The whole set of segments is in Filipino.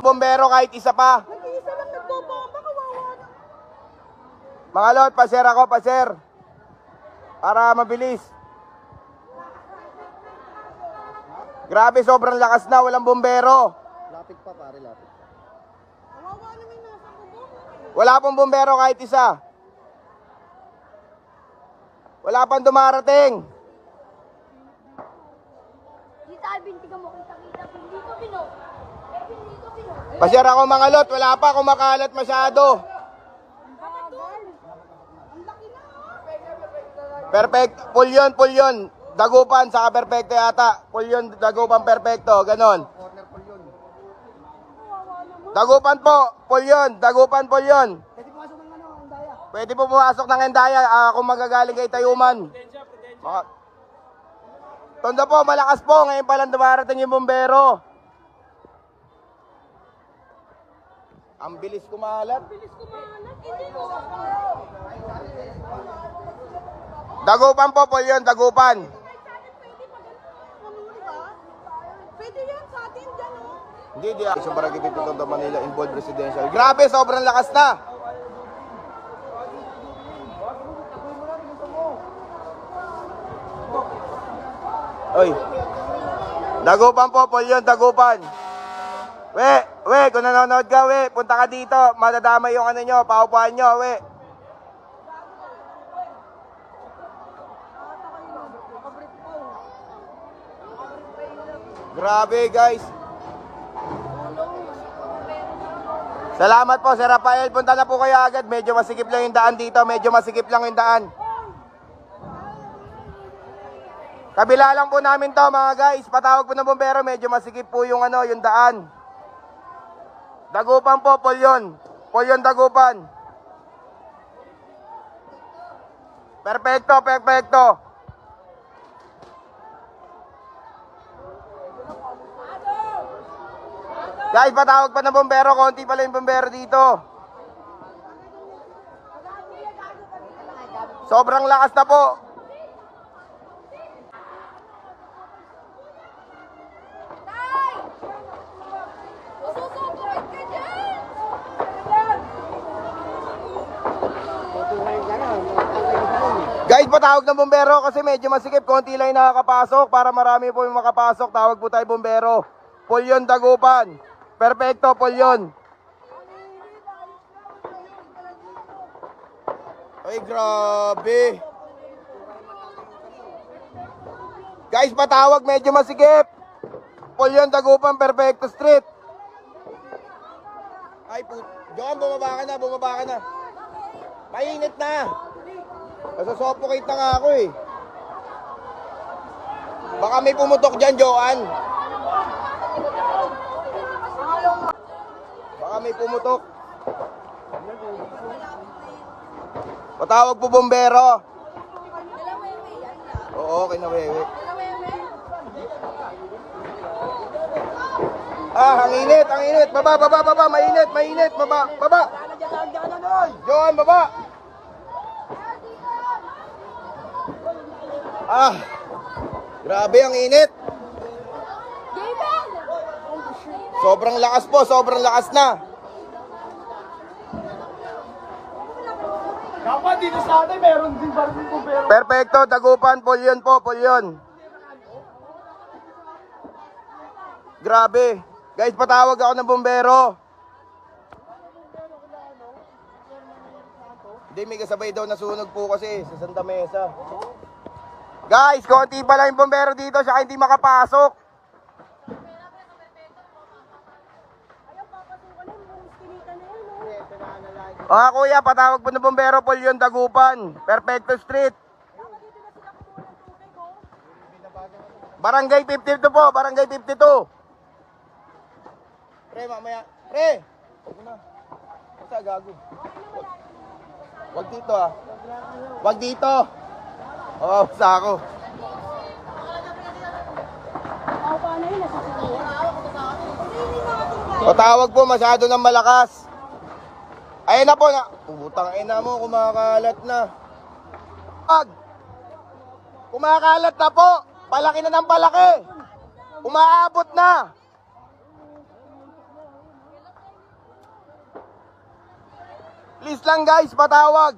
Bombero kahit isa pa. Nag-iisa lang nagbobomba, kawawa na. Mga lot, paser ako, paser. Para mabilis. Grabe, sobrang lakas na, walang bombero. Lapit pa pare, lapit pa. Kawawa naman nasa bubong. Wala pong bombero kahit isa. Wala pang dumarating. Dito, Alvin, tiga mo, kita-kita. Dito, Pino. Dito, Pino. Paser ako mga lot, wala pa, kumakalat masyado. Ang laki na. Perfect, full yun. Dagupan, saka perfecto yata. Full yun, dagupan perfecto, ganon. Corner po yun. Dagupan po, full yun, dagupan full yun. Pwede pumasok ng ano, ang daya. Pwede po pumasok ng Endaya kung magagaling kay Tayuman. Tondo po, malakas po, ngayon pa lang dumarating yung bombero. Ang bilis kumalat. Bilis kumalat. Hindi mo. Dagupan po, full yun, dagupan. Pwede yan sa atin dyan, oh. Hindi, Isang Barangay Tondo, Manila, involved residential. Grabe, sobrang lakas na. Oy. Dagupan po, full yun, dagupan. We, kung nanonood ka, we, punta ka dito. Madadama yung ano nyo, paupuan nyo, we. Grabe, guys. Salamat po, Sir Rafael. Punta na po kayo agad. Medyo masikip lang yung daan dito. Kabila lang po namin to, mga guys. Patawag po ng bombero. Medyo masikip po yung ano, yung daan. Dagupan po, Polyon. Polyon, dagupan. Perfecto. Guys, patawag pa ng bombero. Konti pala yung bombero dito. Sobrang lakas na po. Guys, patawag ng bombero kasi medyo masikip. Konti lang yung nakakapasok. Para marami po yung makapasok, tawag po tayo bombero. Polyon, dagupan. Perfecto, Polyon. Ay, grabe. Guys, patawag, medyo masikip. Polyon, dagupan, perfecto street. Ay, John, bumaba ka na. Mainit na. Nasa-suffocate na nga ako eh. Baka may pumutok dyan, Joan. Baka may pumutok. Patawag po bombero. Oo, kinawewe. Ang init. Baba. Mainit. Baba. Joan, baba. Grabe ang init. Sobrang lakas na. Dapat dito sa atin, meron din baril po pero. Perfecto, dagupan, Polyon po, Polyon. Grabe. Guys, patawag ako ng bombero. Hindi, may kasabay daw nasunog po kasi sa Santa Mesa. Guys, konti pa lang yung bombero dito, siya hindi makapasok. Kuya, patawag po ng bombero, Polyon, dagupan. Perfecto street. Barangay 52 po, Barangay 52. Pre, mamaya. Pre! Huwag na. Basta gago. Huwag dito Huwag dito. Oo, basta ako. Patawag po, masyado ng malakas. Ayun na po na. Putang ina mo, kumakalat na. Kumakalat na po. Palaki na ng palaki. Umaabot na. Please lang guys, patawag.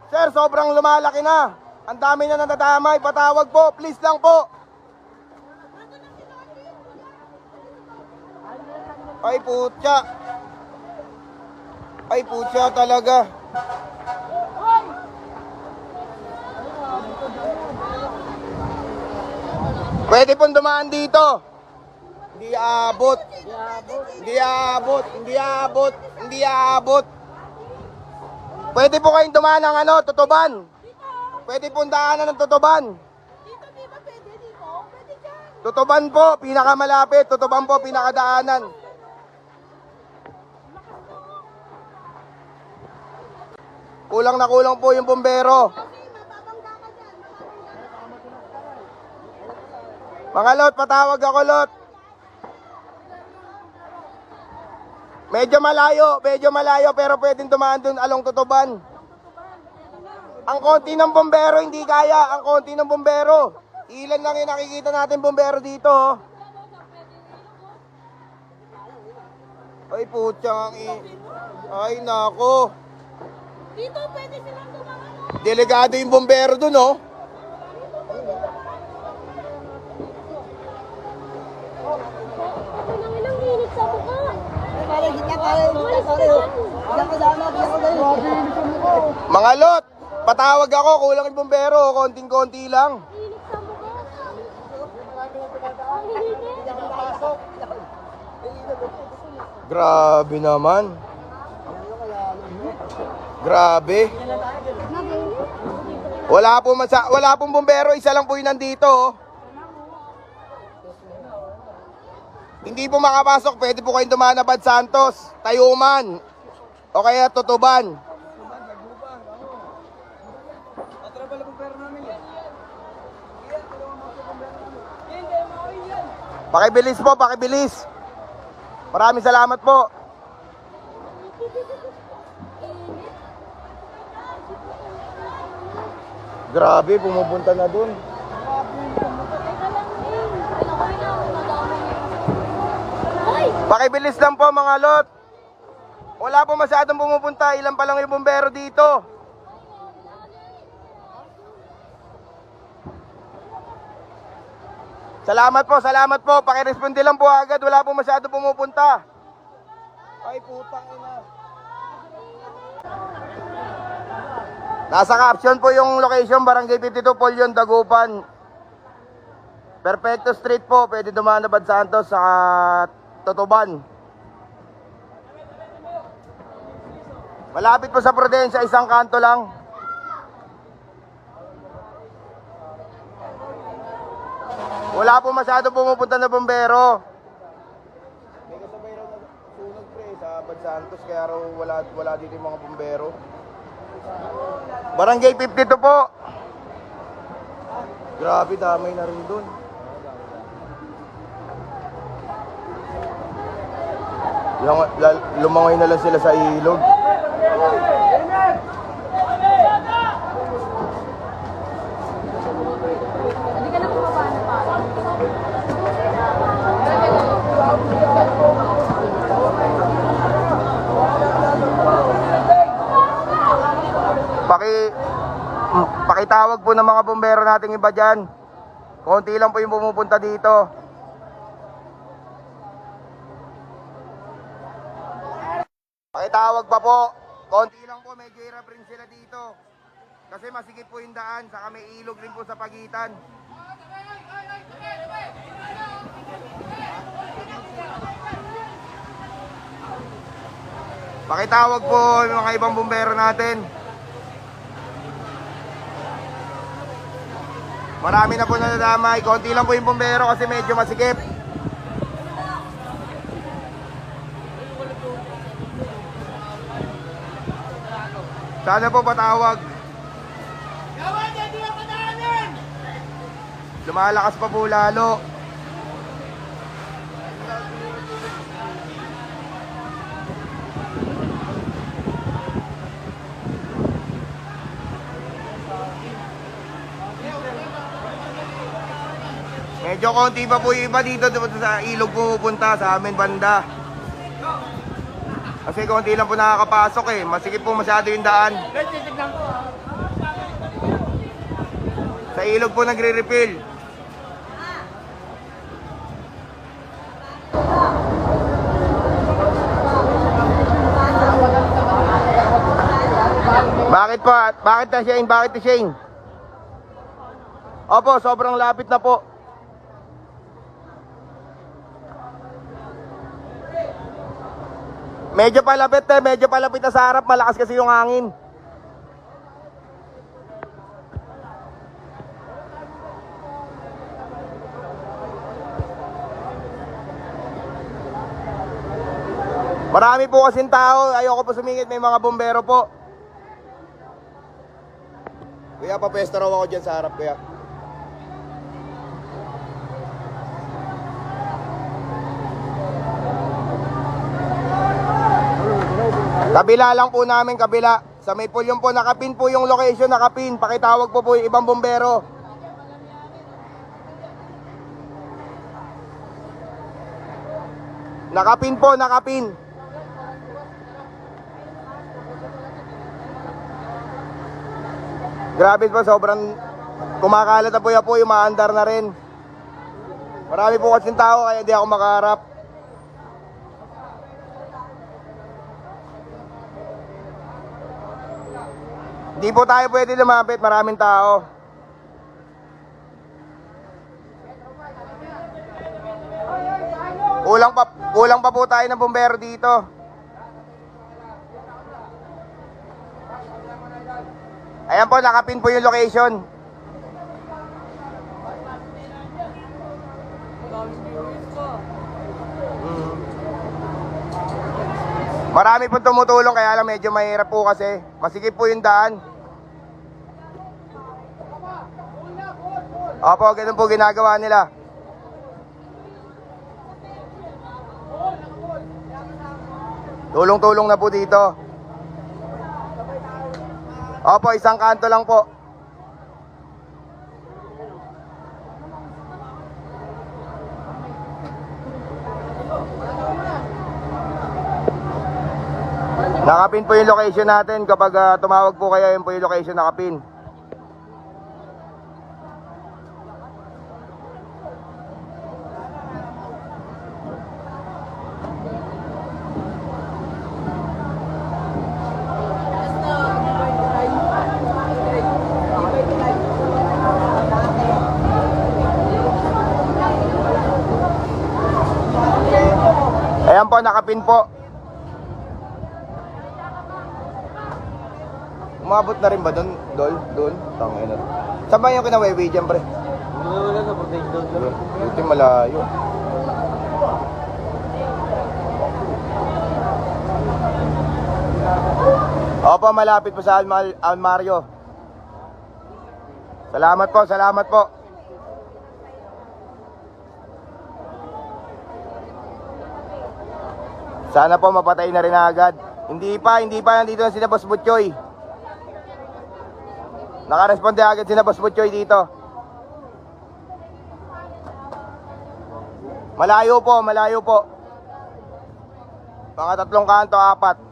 Sir, sobrang lumalaki na. Ang dami na nadadamay. Patawag po. Please lang po. Ay, putya. Ay, putya talaga. Pwede pong dumaan dito. Hindi aabot. Hindi aabot. Hindi aabot. Hindi aabot. Pwede po kayong dumaan ng ano, Tutuban. Pwede pong daanan ng Tutuban. Tutuban po, pinakamalapit. Tutuban po, pinakadaanan. Kulang na kulang po yung bumbero. Mga lot, patawag ako lot. Medyo malayo pero pwedeng dumaan dun along Tutuban. Ang konti ng bumbero hindi kaya, ang konti ng bumbero. Ilan lang yung nakikita natin bumbero dito. Oh. Ay putyang ay nako. Dito pwede silang dumaan. Delegado yung bumbero dun oh. Ilang minutes sa mukha. Mga lot, patawag ako, kulang yung bumbero, konting-konti lang. Grabe naman. Grabe. Wala pong bumbero, isa lang po yun nandito. Oh. Hindi po makapasok, pwede po kayong dumaan na Bad Santos, Tayuman, o kaya Tutuban. Pakibilis po, pakibilis. Maraming salamat po. Grabe, pumupunta na dun. Pakibilis lang po mga lot. Wala po masyadong pumupunta. Ilan pa lang yung bumbero dito. Salamat po. Pakiresponde lang po agad. Wala po masyadong pumupunta. Ay putang ina. Nasa caption po yung location, Barangay 52, Polyon, Dagupan. Perfecto Street po. Pwede dumaan na Bad Santos sa Tutuban. Malapit po sa Prudencia, isang kanto lang. Wala po masyado pumupunta na bombero. May kasabay raw na sunog pre sa Bad Santos, kaya raw wala dito yung mga bombero. Barangay 52 po. Grabe, damay na rin dun. Lumangoy na lang sila sa ilog. Hindi ka na bumaba na pa. Pakitawag po ng mga bombero nating iba dyan. Konti lang po yung pumupunta dito. Pakitawag pa po. Konti lang po, medyo hirap rin sila dito. Kasi masikip po yung daan, saka may ilog rin po sa pagitan. Pakitawag po yung mga ibang bombero natin. Marami na po nadadamay. Konti lang po yung bombero kasi medyo masikip. Sana po patawag. Lumalakas pa po lalo. Medyo konti pa po yung iba dito sa ilog pumupunta sa amin banda. Kasi konti lang po nakakapasok eh. Masikip po masyado yung daan. Sa ilog po nagre-refill. Bakit po? Bakit na Shane? Bakit na Shane? Opo, sobrang lapit na po. Medyo palapit eh, medyo palapit na sa harap. Malakas kasi yung hangin. Marami po kasing tao. Ayoko po sumingit, may mga bumbero po. Kuya, papesto raw ako dyan sa harap, kuya. Kabila lang po namin, kabila. Sa may pool yung po, nakapin po yung location, nakapin. Pakitawag po yung ibang bumbero. Nakapin po, nakapin. Grabe po, sobrang kumakalat na po yung maandar na rin. Marami po kasing tao kaya di ako makaharap. Di po tayo pwede lumapit, maraming tao. Kulang pa po tayo ng bumbero dito. Ayan po, nakapin po yung location. Marami po tumutulong kaya lang medyo mahirap po kasi. Masikip po yung daan. Opo, ganun po ginagawa nila. Tulong-tulong na po dito. Opo, isang kanto lang po. Nakapin po yung location natin. Kapag tumawag po kayo, yun po yung location nakapin. Ayan po, nakapin po. Umabot na rin ba doon? Doon? Tangin na. Saan ba yung kinawewe dyan, pre? Wala sa protect doon. Buti malayo. Opo, malapit po sa Almario. Salamat po, salamat po. Sana po mapatay na rin agad. Hindi pa nandito na sila Boss Butchoy. Nakaresponde agad sila Boss Butchoy dito. Malayo po. Mga 3 kanto, 4.